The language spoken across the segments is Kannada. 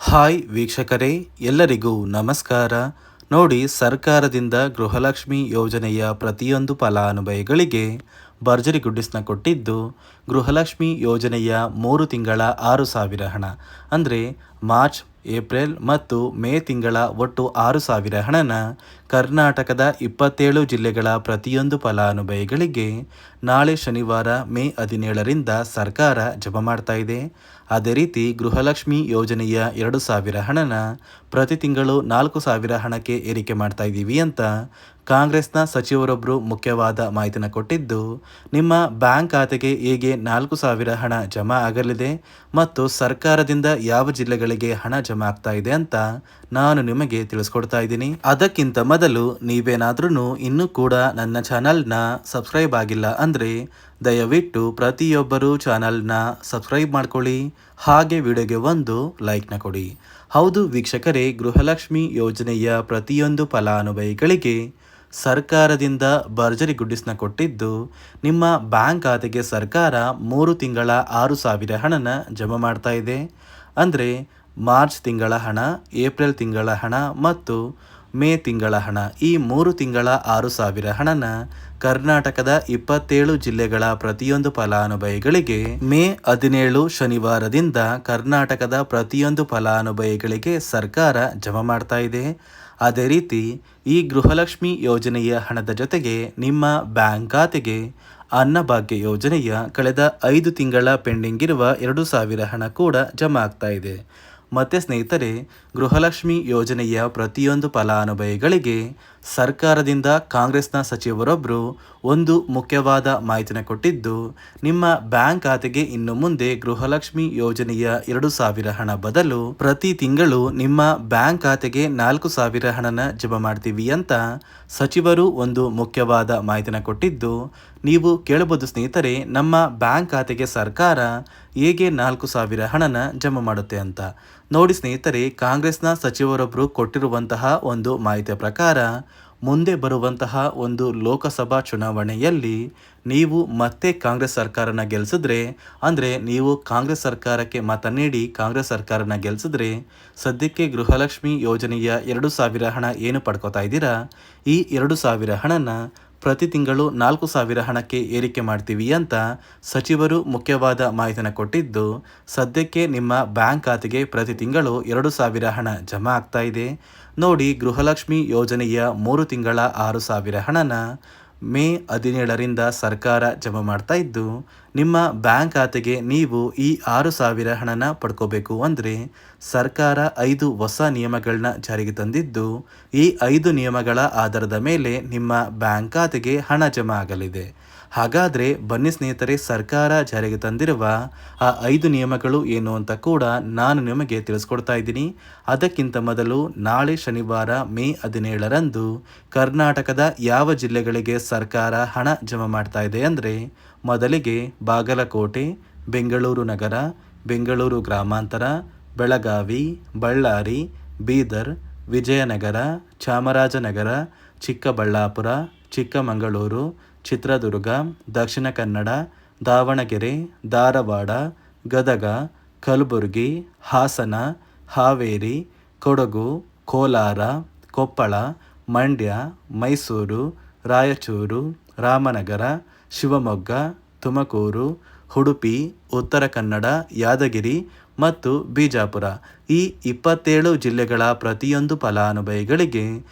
ಹಾಯ್ ವೀಕ್ಷಕರೇ, ಎಲ್ಲರಿಗೂ ನಮಸ್ಕಾರ. ನೋಡಿ, ಸರ್ಕಾರದಿಂದ ಗೃಹಲಕ್ಷ್ಮಿ ಯೋಜನೆಯ ಪ್ರತಿಯೊಂದು ಫಲಾನುಭವಿಗಳಿಗೆ ಭರ್ಜರಿ ಗುಡ್ಡಿಸ್ನ ಕೊಟ್ಟಿದ್ದು, ಗೃಹಲಕ್ಷ್ಮಿ ಯೋಜನೆಯ 3 ತಿಂಗಳ 6,000 ಹಣ ಅಂದರೆ ಮಾರ್ಚ್, ಏಪ್ರಿಲ್ ಮತ್ತು ಮೇ ತಿಂಗಳ ಒಟ್ಟು 6,000 ಹಣನ ಕರ್ನಾಟಕದ 27 ಜಿಲ್ಲೆಗಳ ಪ್ರತಿಯೊಂದು ಫಲಾನುಭವಿಗಳಿಗೆ ನಾಳೆ ಶನಿವಾರ ಮೇ 17ರಿಂದ ಸರ್ಕಾರ ಜಮಾ ಮಾಡ್ತಾ ಇದೆ. ಅದೇ ರೀತಿ ಗೃಹಲಕ್ಷ್ಮಿ ಯೋಜನೆಯ 2,000 ಹಣನ ಪ್ರತಿ ತಿಂಗಳು 4,000 ಹಣಕ್ಕೆ ಏರಿಕೆ ಮಾಡ್ತಾ ಇದ್ದೀವಿ ಅಂತ ಕಾಂಗ್ರೆಸ್ನ ಸಚಿವರೊಬ್ಬರು ಮುಖ್ಯವಾದ ಮಾಹಿತಿನ ಕೊಟ್ಟಿದ್ದು, ನಿಮ್ಮ ಬ್ಯಾಂಕ್ ಖಾತೆಗೆ ಹೇಗೆ 4,000 ಹಣ ಜಮಾ ಆಗಲಿದೆ ಮತ್ತು ಸರ್ಕಾರದಿಂದ ಯಾವ ಜಿಲ್ಲೆಗಳಿಗೆ ಹಣ ಜಮಾ ಆಗ್ತಾ ಇದೆ ಅಂತ ನಾನು ನಿಮಗೆ ತಿಳಿಸ್ಕೊಡ್ತಾ ಇದ್ದೀನಿ. ಅದಕ್ಕಿಂತ ಮೊದಲು ನೀವೇನಾದ್ರೂ ಇನ್ನೂ ಕೂಡ ನನ್ನ ಚಾನಲ್ನ ಸಬ್ಸ್ಕ್ರೈಬ್ ಆಗಿಲ್ಲ ಅಂದರೆ ದಯವಿಟ್ಟು ಪ್ರತಿಯೊಬ್ಬರು ಚಾನಲ್ನ ಸಬ್ಸ್ಕ್ರೈಬ್ ಮಾಡ್ಕೊಳ್ಳಿ, ಹಾಗೆ ವಿಡಿಯೋಗೆ ಒಂದು ಲೈಕ್ನ ಕೊಡಿ. ಹೌದು ವೀಕ್ಷಕರೇ, ಗೃಹಲಕ್ಷ್ಮಿ ಯೋಜನೆಯ ಪ್ರತಿಯೊಂದು ಫಲಾನುಭವಿಗಳಿಗೆ ಸರ್ಕಾರದಿಂದ ಭರ್ಜರಿ ಗುಡ್ಡಿಸ್ನ ಕೊಟ್ಟಿದ್ದು, ನಿಮ್ಮ ಬ್ಯಾಂಕ್ ಖಾತೆಗೆ ಸರ್ಕಾರ 3 ತಿಂಗಳ 6,000 ಹಣನ ಜಮಾ ಮಾಡ್ತಾ ಇದೆ. ಅಂದರೆ ಮಾರ್ಚ್ ತಿಂಗಳ ಹಣ, ಏಪ್ರಿಲ್ ತಿಂಗಳ ಹಣ ಮತ್ತು ಮೇ ತಿಂಗಳ ಹಣ, ಈ 3 ತಿಂಗಳ 6,000 ಹಣನ ಕರ್ನಾಟಕದ 27 ಜಿಲ್ಲೆಗಳ ಪ್ರತಿಯೊಂದು ಫಲಾನುಭವಿಗಳಿಗೆ ಮೇ 17 ಶನಿವಾರದಿಂದ ಕರ್ನಾಟಕದ ಪ್ರತಿಯೊಂದು ಫಲಾನುಭವಿಗಳಿಗೆ ಸರ್ಕಾರ ಜಮಾ ಮಾಡ್ತಾ ಇದೆ. ಅದೇ ರೀತಿ ಈ ಗೃಹಲಕ್ಷ್ಮಿ ಯೋಜನೆಯ ಹಣದ ಜೊತೆಗೆ ನಿಮ್ಮ ಬ್ಯಾಂಕ್ ಖಾತೆಗೆ ಅನ್ನಭಾಗ್ಯ ಯೋಜನೆಯ ಕಳೆದ 5 ತಿಂಗಳ ಪೆಂಡಿಂಗ್ ಇರುವ 2,000 ಹಣ ಕೂಡ ಜಮಾ ಆಗ್ತಾ ಇದೆ. ಮತ್ತೆ ಸ್ನೇಹಿತರೆ, ಗೃಹಲಕ್ಷ್ಮಿ ಯೋಜನೆಯ ಪ್ರತಿಯೊಂದು ಫಲಾನುಭವಿಗಳಿಗೆ ಸರ್ಕಾರದಿಂದ ಕಾಂಗ್ರೆಸ್ನ ಸಚಿವರೊಬ್ಬರು ಒಂದು ಮುಖ್ಯವಾದ ಮಾಹಿತಿನ ಕೊಟ್ಟಿದ್ದು, ನಿಮ್ಮ ಬ್ಯಾಂಕ್ ಖಾತೆಗೆ ಇನ್ನು ಮುಂದೆ ಗೃಹಲಕ್ಷ್ಮಿ ಯೋಜನೆಯ 2,000 ಹಣ ಬದಲು ಪ್ರತಿ ತಿಂಗಳು ನಿಮ್ಮ ಬ್ಯಾಂಕ್ ಖಾತೆಗೆ 4,000 ಹಣನ ಜಮಾ ಮಾಡ್ತೀವಿ ಅಂತ ಸಚಿವರು ಒಂದು ಮುಖ್ಯವಾದ ಮಾಹಿತಿನ ಕೊಟ್ಟಿದ್ದು, ನೀವು ಕೇಳಬಹುದು ಸ್ನೇಹಿತರೆ, ನಮ್ಮ ಬ್ಯಾಂಕ್ ಖಾತೆಗೆ ಸರ್ಕಾರ ಹೇಗೆ 4,000 ಹಣನ ಜಮಾ ಮಾಡುತ್ತೆ ಅಂತ. ನೋಡಿ ಸ್ನೇಹಿತರೆ, ಕಾಂಗ್ರೆಸ್ನ ಸಚಿವರೊಬ್ಬರು ಕೊಟ್ಟಿರುವಂತಹ ಒಂದು ಮಾಹಿತಿಯ ಪ್ರಕಾರ ಮುಂದೆ ಬರುವಂತಹ ಒಂದು ಲೋಕಸಭಾ ಚುನಾವಣೆಯಲ್ಲಿ ನೀವು ಮತ್ತೆ ಕಾಂಗ್ರೆಸ್ ಸರ್ಕಾರನ ಗೆಲ್ಲಿಸಿದ್ರೆ, ಅಂದರೆ ನೀವು ಕಾಂಗ್ರೆಸ್ ಸರ್ಕಾರಕ್ಕೆ ಮತ ನೀಡಿ ಕಾಂಗ್ರೆಸ್ ಸರ್ಕಾರನ ಗೆಲ್ಲಿಸಿದ್ರೆ, ಸದ್ಯಕ್ಕೆ ಗೃಹಲಕ್ಷ್ಮಿ ಯೋಜನೆಯ 2,000 ಹಣ ಏನು ಪಡ್ಕೋತಾ ಇದ್ದೀರಾ, ಈ 2,000 ಹಣನ ಪ್ರತಿ ತಿಂಗಳು 4,000 ಹಣಕ್ಕೆ ಏರಿಕೆ ಮಾಡ್ತೀವಿ ಅಂತ ಸಚಿವರು ಮುಖ್ಯವಾದ ಮಾಹಿತಿನ ಕೊಟ್ಟಿದ್ದು, ಸದ್ಯಕ್ಕೆ ನಿಮ್ಮ ಬ್ಯಾಂಕ್ ಖಾತೆಗೆ ಪ್ರತಿ ತಿಂಗಳು 2,000 ಹಣ ಜಮಾ ಆಗ್ತಾ ಇದೆ. ನೋಡಿ, ಗೃಹಲಕ್ಷ್ಮಿ ಯೋಜನೆಯ 3 ತಿಂಗಳ 6,000 ಹಣನ ಮೇ 17ರಿಂದ ಸರ್ಕಾರ ಜಮಾ ಮಾಡ್ತಾ ಇದ್ದು, ನಿಮ್ಮ ಬ್ಯಾಂಕ್ ಖಾತೆಗೆ ನೀವು ಈ 6,000 ಹಣನ ಪಡ್ಕೋಬೇಕು ಅಂದರೆ ಸರ್ಕಾರ 5 ಹೊಸ ನಿಯಮಗಳನ್ನ ಜಾರಿಗೆ ತಂದಿದ್ದು, ಈ 5 ನಿಯಮಗಳ ಆಧಾರದ ಮೇಲೆ ನಿಮ್ಮ ಬ್ಯಾಂಕ್ ಖಾತೆಗೆ ಹಣ ಜಮಾ ಆಗಲಿದೆ. ಹಾಗಾದರೆ ಬನ್ನಿ ಸ್ನೇಹಿತರೆ, ಸರ್ಕಾರ ಜಾರಿಗೆ ತಂದಿರುವ ಆ 5 ನಿಯಮಗಳು ಏನು ಅಂತ ಕೂಡ ನಾನು ನಿಮಗೆ ತಿಳಿಸ್ಕೊಡ್ತಾ ಇದ್ದೀನಿ. ಅದಕ್ಕಿಂತ ಮೊದಲು ನಾಳೆ ಶನಿವಾರ ಮೇ 17ರಂದು ಕರ್ನಾಟಕದ ಯಾವ ಜಿಲ್ಲೆಗಳಿಗೆ ಸರ್ಕಾರ ಹಣ ಜಮಾ ಮಾಡ್ತಾ ಇದೆ ಅಂದರೆ, ಮೊದಲಿಗೆ ಬಾಗಲಕೋಟೆ, ಬೆಂಗಳೂರು ನಗರ, ಬೆಂಗಳೂರು ಗ್ರಾಮಾಂತರ, ಬೆಳಗಾವಿ, ಬಳ್ಳಾರಿ, ಬೀದರ್, ವಿಜಯನಗರ, ಚಾಮರಾಜನಗರ, ಚಿಕ್ಕಬಳ್ಳಾಪುರ, ಚಿಕ್ಕಮಗಳೂರು, ಚಿತ್ರದುರ್ಗ, ದಕ್ಷಿಣ ಕನ್ನಡ, ದಾವಣಗೆರೆ, ಧಾರವಾಡ, ಗದಗ, ಕಲಬುರಗಿ, ಹಾಸನ, ಹಾವೇರಿ, ಕೊಡಗು, ಕೋಲಾರ, ಕೊಪ್ಪಳ, ಮಂಡ್ಯ, ಮೈಸೂರು, ರಾಯಚೂರು, ರಾಮನಗರ, ಶಿವಮೊಗ್ಗ, ತುಮಕೂರು, ಉಡುಪಿ, ಉತ್ತರ ಕನ್ನಡ, ಯಾದಗಿರಿ ಮತ್ತು ಬಿಜಾಪುರ, ಈ 27 ಜಿಲ್ಲೆಗಳ ಪ್ರತಿಯೊಂದು ಫಲಾನುಭವಿಗಳಿಗೆ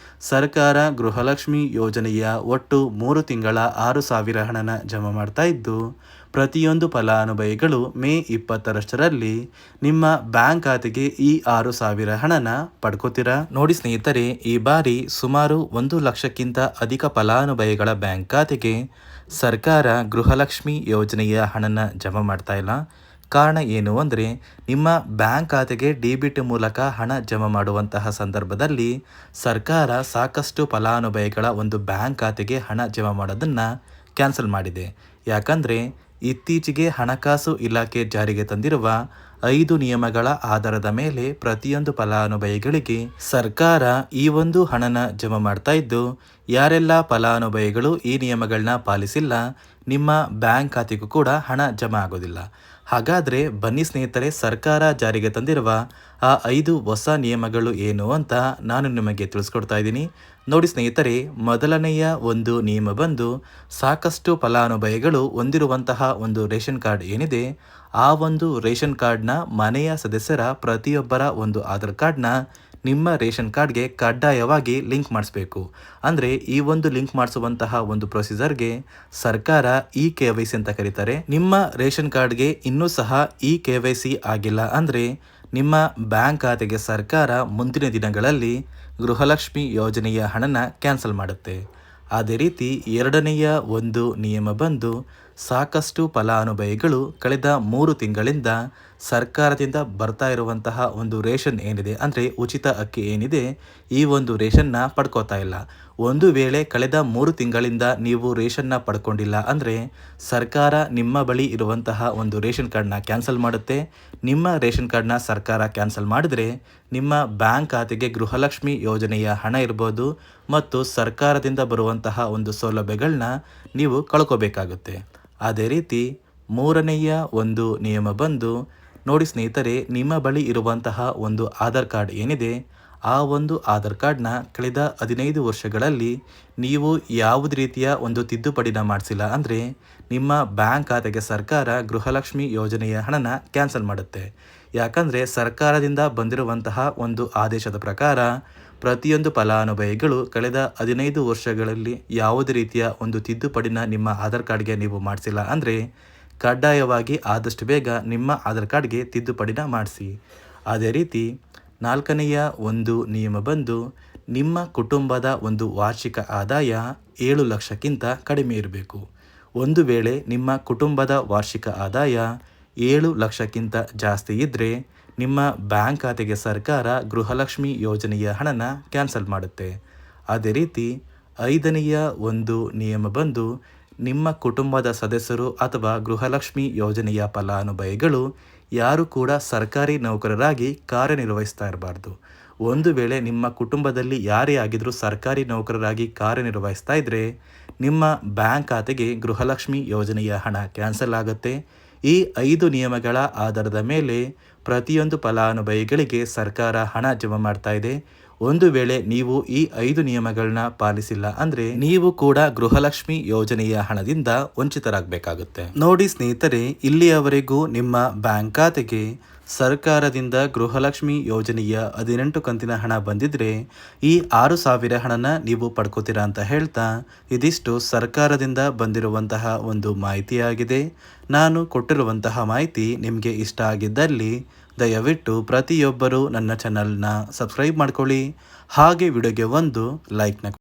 ಸರ್ಕಾರ ಗೃಹಲಕ್ಷ್ಮಿ ಯೋಜನೆಯ ಒಟ್ಟು 3 ತಿಂಗಳ 6,000 ಹಣನ ಜಮಾ ಮಾಡ್ತಾ ಇದ್ದು, ಪ್ರತಿಯೊಂದು ಫಲಾನುಭವಿಗಳು ಮೇ 20ರಷ್ಟರಲ್ಲಿ ನಿಮ್ಮ ಬ್ಯಾಂಕ್ ಖಾತೆಗೆ ಈ 6,000 ಹಣನ ಪಡ್ಕೋತೀರಾ. ನೋಡಿ ಸ್ನೇಹಿತರೆ, ಈ ಬಾರಿ ಸುಮಾರು 1 ಲಕ್ಷಕ್ಕಿಂತ ಅಧಿಕ ಫಲಾನುಭವಿಗಳ ಬ್ಯಾಂಕ್ ಖಾತೆಗೆ ಸರ್ಕಾರ ಗೃಹಲಕ್ಷ್ಮಿ ಯೋಜನೆಯ ಹಣನ ಜಮಾ ಮಾಡ್ತಾ ಇಲ್ಲ. ಕಾರಣ ಏನು ಅಂದರೆ, ನಿಮ್ಮ ಬ್ಯಾಂಕ್ ಖಾತೆಗೆ ಡಿಬಿಟಿ ಮೂಲಕ ಹಣ ಜಮಾ ಮಾಡುವಂತಹ ಸಂದರ್ಭದಲ್ಲಿ ಸರ್ಕಾರ ಸಾಕಷ್ಟು ಫಲಾನುಭವಿಗಳ ಒಂದು ಬ್ಯಾಂಕ್ ಖಾತೆಗೆ ಹಣ ಜಮಾ ಮಾಡೋದನ್ನು ಕ್ಯಾನ್ಸಲ್ ಮಾಡಿದೆ. ಯಾಕಂದರೆ ಇತ್ತೀಚೆಗೆ ಹಣಕಾಸು ಇಲಾಖೆ ಜಾರಿಗೆ ತಂದಿರುವ 5 ನಿಯಮಗಳ ಆಧಾರದ ಮೇಲೆ ಪ್ರತಿಯೊಂದು ಫಲಾನುಭವಿಗಳಿಗೆ ಸರ್ಕಾರ ಈ ಒಂದು ಹಣನ ಜಮಾ ಮಾಡ್ತಾ ಇದ್ದು, ಯಾರೆಲ್ಲ ಫಲಾನುಭವಿಗಳು ಈ ನಿಯಮಗಳನ್ನ ಪಾಲಿಸಿಲ್ಲ, ನಿಮ್ಮ ಬ್ಯಾಂಕ್ ಖಾತೆಗೂ ಕೂಡ ಹಣ ಜಮಾ ಆಗೋದಿಲ್ಲ. ಹಾಗಾದರೆ ಬನ್ನಿ ಸ್ನೇಹಿತರೆ, ಸರ್ಕಾರ ಜಾರಿಗೆ ತಂದಿರುವ ಆ 5 ಹೊಸ ನಿಯಮಗಳು ಏನು ಅಂತ ನಾನು ನಿಮಗೆ ತಿಳಿಸ್ಕೊಡ್ತಾ ಇದ್ದೀನಿ. ನೋಡಿ ಸ್ನೇಹಿತರೆ, ಮೊದಲನೆಯ ಒಂದು ನಿಯಮ ಬಂದು ಸಾಕಷ್ಟು ಫಲಾನುಭವಿಗಳು ಹೊಂದಿರುವಂತಹ ಒಂದು ರೇಷನ್ ಕಾರ್ಡ್ ಏನಿದೆ, ಆ ಒಂದು ರೇಷನ್ ಕಾರ್ಡ್ನ ಮನೆಯ ಸದಸ್ಯರ ಪ್ರತಿಯೊಬ್ಬರ ಒಂದು ಆಧಾರ್ ಕಾರ್ಡ್ನ ನಿಮ್ಮ ರೇಷನ್ ಕಾರ್ಡ್ಗೆ ಕಡ್ಡಾಯವಾಗಿ ಲಿಂಕ್ ಮಾಡಿಸ್ಬೇಕು. ಅಂದರೆ ಈ ಒಂದು ಲಿಂಕ್ ಮಾಡಿಸುವಂತಹ ಒಂದು ಪ್ರೊಸೀಜರ್ಗೆ ಸರ್ಕಾರ KYC ಅಂತ ಕರೀತಾರೆ. ನಿಮ್ಮ ರೇಷನ್ ಕಾರ್ಡ್ಗೆ ಇನ್ನೂ ಸಹ KYC ಆಗಿಲ್ಲ ಅಂದರೆ ನಿಮ್ಮ ಬ್ಯಾಂಕ್ ಖಾತೆಗೆ ಸರ್ಕಾರ ಮುಂದಿನ ದಿನಗಳಲ್ಲಿ ಗೃಹಲಕ್ಷ್ಮಿ ಯೋಜನೆಯ ಹಣನ ಕ್ಯಾನ್ಸಲ್ ಮಾಡುತ್ತೆ. ಅದೇ ರೀತಿ ಎರಡನೆಯ ಒಂದು ನಿಯಮ ಬಂದು ಸಾಕಷ್ಟು ಫಲಾನುಭವಿಗಳು ಕಳೆದ 3 ತಿಂಗಳಿಂದ ಸರ್ಕಾರದಿಂದ ಬರ್ತಾ ಇರುವಂತಹ ಒಂದು ರೇಷನ್ ಏನಿದೆ, ಅಂದರೆ ಉಚಿತ ಅಕ್ಕಿ ಏನಿದೆ, ಈ ಒಂದು ರೇಷನ್ನ ಪಡ್ಕೋತಾ ಇಲ್ಲ. ಒಂದು ವೇಳೆ ಕಳೆದ 3 ತಿಂಗಳಿಂದ ನೀವು ರೇಷನ್ನ ಪಡ್ಕೊಂಡಿಲ್ಲ ಅಂದರೆ ಸರ್ಕಾರ ನಿಮ್ಮ ಬಳಿ ಇರುವಂತಹ ಒಂದು ರೇಷನ್ ಕಾರ್ಡ್ನ ಕ್ಯಾನ್ಸಲ್ ಮಾಡುತ್ತೆ. ನಿಮ್ಮ ರೇಷನ್ ಕಾರ್ಡ್ನ ಸರ್ಕಾರ ಕ್ಯಾನ್ಸಲ್ ಮಾಡಿದರೆ ನಿಮ್ಮ ಬ್ಯಾಂಕ್ ಖಾತೆಗೆ ಗೃಹಲಕ್ಷ್ಮಿ ಯೋಜನೆಯ ಹಣ ಇರ್ಬೋದು ಮತ್ತು ಸರ್ಕಾರದಿಂದ ಬರುವಂತಹ ಒಂದು ಸೌಲಭ್ಯಗಳನ್ನ ನೀವು ಕಳ್ಕೋಬೇಕಾಗುತ್ತೆ. ಅದೇ ರೀತಿ ಮೂರನೆಯ ಒಂದು ನಿಯಮ ಬಂದು ನೋಡಿ ಸ್ನೇಹಿತರೆ, ನಿಮ್ಮ ಬಳಿ ಇರುವಂತಹ ಒಂದು ಆಧಾರ್ ಕಾರ್ಡ್ ಏನಿದೆ, ಆ ಒಂದು ಆಧಾರ್ ಕಾರ್ಡ್ನ ಕಳೆದ 15 ವರ್ಷಗಳಲ್ಲಿ ನೀವು ಯಾವುದೇ ರೀತಿಯ ಒಂದು ತಿದ್ದುಪಡಿನ ಮಾಡಿಸಿಲ್ಲ ಅಂದರೆ ನಿಮ್ಮ ಬ್ಯಾಂಕ್ ಖಾತೆಗೆ ಸರ್ಕಾರ ಗೃಹಲಕ್ಷ್ಮಿ ಯೋಜನೆಯ ಹಣನ ಕ್ಯಾನ್ಸಲ್ ಮಾಡುತ್ತೆ. ಯಾಕಂದರೆ ಸರ್ಕಾರದಿಂದ ಬಂದಿರುವಂತಹ ಒಂದು ಆದೇಶದ ಪ್ರಕಾರ ಪ್ರತಿಯೊಂದು ಫಲಾನುಭವಿಗಳು ಕಳೆದ 15 ವರ್ಷಗಳಲ್ಲಿ ಯಾವುದೇ ರೀತಿಯ ಒಂದು ತಿದ್ದುಪಡಿನ ನಿಮ್ಮ ಆಧಾರ್ ಕಾರ್ಡ್ಗೆ ನೀವು ಮಾಡಿಸಿಲ್ಲ ಅಂದರೆ ಕಡ್ಡಾಯವಾಗಿ ಆದಷ್ಟು ಬೇಗ ನಿಮ್ಮ ಆಧಾರ್ ಕಾರ್ಡ್ಗೆ ತಿದ್ದುಪಡಿನ ಮಾಡಿಸಿ. ಅದೇ ರೀತಿ ನಾಲ್ಕನೆಯ ಒಂದು ನಿಯಮ ಬಂದು ನಿಮ್ಮ ಕುಟುಂಬದ ಒಂದು ವಾರ್ಷಿಕ ಆದಾಯ 7 ಲಕ್ಷಕ್ಕಿಂತ ಕಡಿಮೆ ಇರಬೇಕು. ಒಂದು ವೇಳೆ ನಿಮ್ಮ ಕುಟುಂಬದ ವಾರ್ಷಿಕ ಆದಾಯ 7 ಲಕ್ಷಕ್ಕಿಂತ ಜಾಸ್ತಿ ಇದ್ದರೆ ನಿಮ್ಮ ಬ್ಯಾಂಕ್ ಖಾತೆಗೆ ಸರ್ಕಾರ ಗೃಹಲಕ್ಷ್ಮಿ ಯೋಜನೆಯ ಹಣನ ಕ್ಯಾನ್ಸಲ್ ಮಾಡುತ್ತೆ. ಅದೇ ರೀತಿ ಐದನೆಯ ಒಂದು ನಿಯಮ ಬಂದು ನಿಮ್ಮ ಕುಟುಂಬದ ಸದಸ್ಯರು ಅಥವಾ ಗೃಹಲಕ್ಷ್ಮಿ ಯೋಜನೆಯ ಫಲಾನುಭವಿಗಳು ಯಾರು ಕೂಡ ಸರ್ಕಾರಿ ನೌಕರರಾಗಿ ಕಾರ್ಯನಿರ್ವಹಿಸ್ತಾ ಇರಬಾರ್ದು. ಒಂದು ವೇಳೆ ನಿಮ್ಮ ಕುಟುಂಬದಲ್ಲಿ ಯಾರೇ ಆಗಿದ್ರೂ ಸರ್ಕಾರಿ ನೌಕರರಾಗಿ ಕಾರ್ಯನಿರ್ವಹಿಸ್ತಾ ಇದ್ದರೆ ನಿಮ್ಮ ಬ್ಯಾಂಕ್ ಖಾತೆಗೆ ಗೃಹಲಕ್ಷ್ಮಿ ಯೋಜನೆಯ ಹಣ ಕ್ಯಾನ್ಸಲ್ ಆಗುತ್ತೆ. ಈ 5 ನಿಯಮಗಳ ಆಧಾರದ ಮೇಲೆ ಪ್ರತಿಯೊಂದು ಫಲಾನುಭವಿಗಳಿಗೆ ಸರ್ಕಾರ ಹಣ ಜಮಾ ಮಾಡ್ತಾ ಇದೆ. ಒಂದು ವೇಳೆ ನೀವು ಈ 5 ನಿಯಮಗಳನ್ನ ಪಾಲಿಸಿಲ್ಲ ಅಂದರೆ ನೀವು ಕೂಡ ಗೃಹಲಕ್ಷ್ಮಿ ಯೋಜನೆಯ ಹಣದಿಂದ ವಂಚಿತರಾಗಬೇಕಾಗುತ್ತೆ. ನೋಡಿ ಸ್ನೇಹಿತರೆ, ಇಲ್ಲಿಯವರೆಗೂ ನಿಮ್ಮ ಬ್ಯಾಂಕ್ ಖಾತೆಗೆ ಸರ್ಕಾರದಿಂದ ಗೃಹಲಕ್ಷ್ಮಿ ಯೋಜನೆಯ 18 ಕಂತಿನ ಹಣ ಬಂದಿದ್ರೆ ಈ 6,000 ಹಣನ ನೀವು ಪಡ್ಕೋತೀರಾ ಅಂತ ಹೇಳ್ತಾ, ಇದಿಷ್ಟು ಸರ್ಕಾರದಿಂದ ಬಂದಿರುವಂತಹ ಒಂದು ಮಾಹಿತಿಯಾಗಿದೆ. ನಾನು ಕೊಟ್ಟಿರುವಂತಹ ಮಾಹಿತಿ ನಿಮಗೆ ಇಷ್ಟ ಆಗಿದ್ದಲ್ಲಿ ದಯವಿಟ್ಟು ಪ್ರತಿಯೊಬ್ಬರು ನನ್ನ ಚಾನಲ್ನ ಸಬ್ಸ್ಕ್ರೈಬ್ ಮಾಡ್ಕೊಳ್ಳಿ. ಹಾಗೆ ವಿಡಿಯೋಗೆ ಒಂದು ಲೈಕ್ನ